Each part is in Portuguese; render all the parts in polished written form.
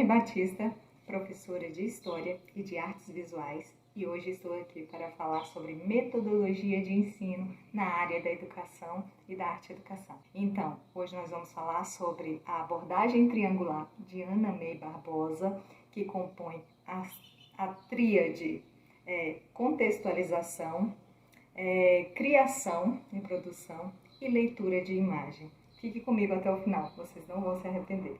Batista, professora de História e de Artes Visuais, e hoje estou aqui para falar sobre metodologia de ensino na área da educação e da arte-educação. Então, hoje nós vamos falar sobre a abordagem triangular de Ana May Barbosa, que compõe a tríade contextualização, criação e produção e leitura de imagem. Fique comigo até o final, vocês não vão se arrepender.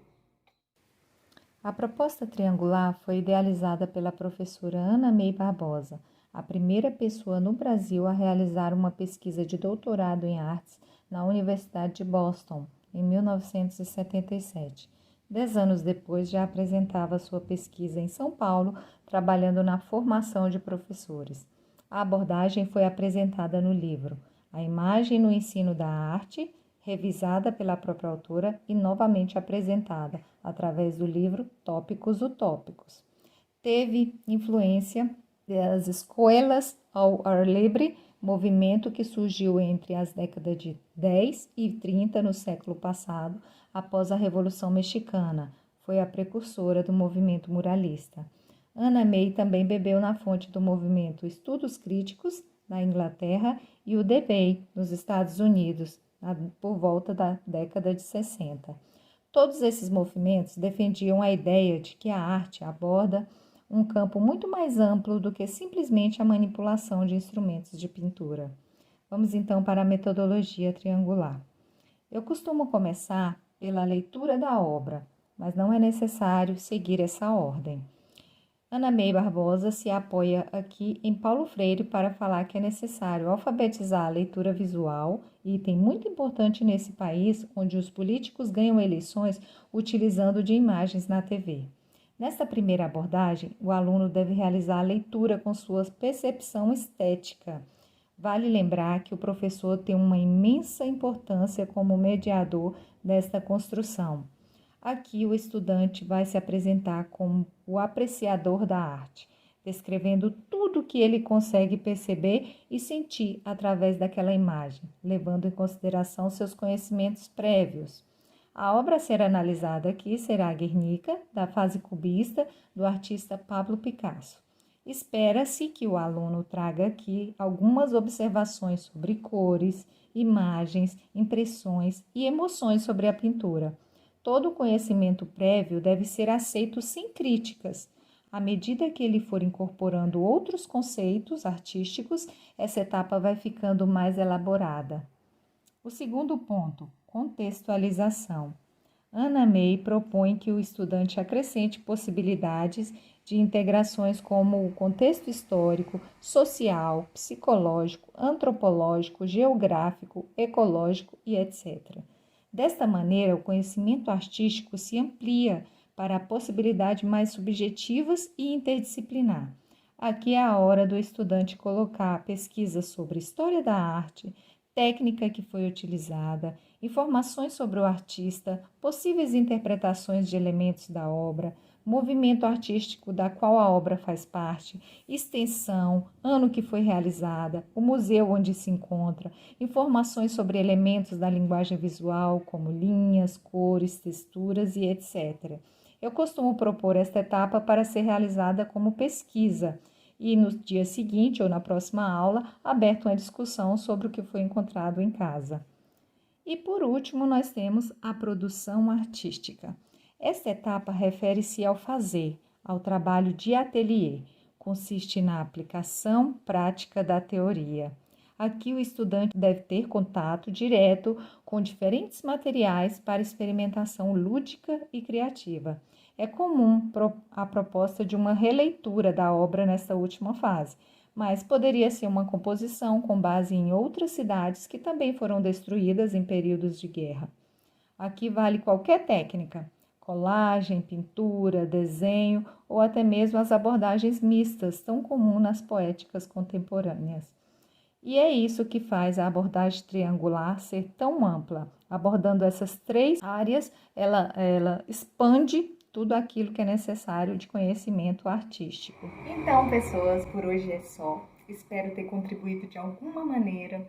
A proposta triangular foi idealizada pela professora Ana May Barbosa, a primeira pessoa no Brasil a realizar uma pesquisa de doutorado em artes na Universidade de Boston, em 1977. 10 anos depois, já apresentava sua pesquisa em São Paulo, trabalhando na formação de professores. A abordagem foi apresentada no livro A Imagem no Ensino da Arte, revisada pela própria autora e novamente apresentada através do livro Tópicos Utópicos. Teve influência das escolas ao ar livre, movimento que surgiu entre as décadas de 10 e 30 no século passado, após a Revolução Mexicana. Foi a precursora do movimento muralista. Ana May também bebeu na fonte do movimento Estudos Críticos, na Inglaterra, e o debate, nos Estados Unidos, por volta da década de 60. Todos esses movimentos defendiam a ideia de que a arte aborda um campo muito mais amplo do que simplesmente a manipulação de instrumentos de pintura. Vamos então para a metodologia triangular. Eu costumo começar pela leitura da obra, mas não é necessário seguir essa ordem. Ana May Barbosa se apoia aqui em Paulo Freire para falar que é necessário alfabetizar a leitura visual, item muito importante nesse país onde os políticos ganham eleições utilizando de imagens na TV. Nesta primeira abordagem, o aluno deve realizar a leitura com sua percepção estética. Vale lembrar que o professor tem uma imensa importância como mediador desta construção. Aqui o estudante vai se apresentar como o apreciador da arte, descrevendo tudo o que ele consegue perceber e sentir através daquela imagem, levando em consideração seus conhecimentos prévios. A obra a ser analisada aqui será Guernica, da fase cubista, do artista Pablo Picasso. Espera-se que o aluno traga aqui algumas observações sobre cores, imagens, impressões e emoções sobre a pintura. Todo conhecimento prévio deve ser aceito sem críticas. À medida que ele for incorporando outros conceitos artísticos, essa etapa vai ficando mais elaborada. O segundo ponto, contextualização. Ana May propõe que o estudante acrescente possibilidades de integrações como o contexto histórico, social, psicológico, antropológico, geográfico, ecológico e etc. Desta maneira, o conhecimento artístico se amplia para possibilidades mais subjetivas e interdisciplinar. Aqui é a hora do estudante colocar pesquisas sobre história da arte, técnica que foi utilizada, informações sobre o artista, possíveis interpretações de elementos da obra, movimento artístico da qual a obra faz parte, extensão, ano que foi realizada, o museu onde se encontra, informações sobre elementos da linguagem visual, como linhas, cores, texturas e etc. Eu costumo propor esta etapa para ser realizada como pesquisa e no dia seguinte ou na próxima aula, aberto uma discussão sobre o que foi encontrado em casa. E por último, nós temos a produção artística. Esta etapa refere-se ao fazer, ao trabalho de ateliê. Consiste na aplicação prática da teoria. Aqui o estudante deve ter contato direto com diferentes materiais para experimentação lúdica e criativa. É comum a proposta de uma releitura da obra nesta última fase, mas poderia ser uma composição com base em outras cidades que também foram destruídas em períodos de guerra. Aqui vale qualquer técnica, colagem, pintura, desenho ou até mesmo as abordagens mistas, tão comuns nas poéticas contemporâneas. E é isso que faz a abordagem triangular ser tão ampla. Abordando essas três áreas, ela expande tudo aquilo que é necessário de conhecimento artístico. Então, pessoas, por hoje é só. Espero ter contribuído de alguma maneira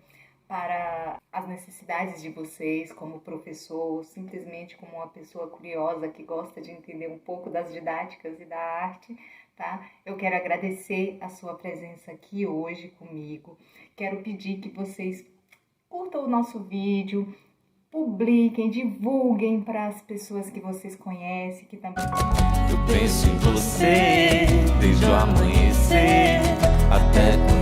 para as necessidades de vocês como professor, ou simplesmente como uma pessoa curiosa que gosta de entender um pouco das didáticas e da arte, tá? Eu quero agradecer a sua presença aqui hoje comigo. Quero pedir que vocês curtam o nosso vídeo, publiquem, divulguem para as pessoas que vocês conhecem, que também... Eu penso em você desde o amanhecer até quando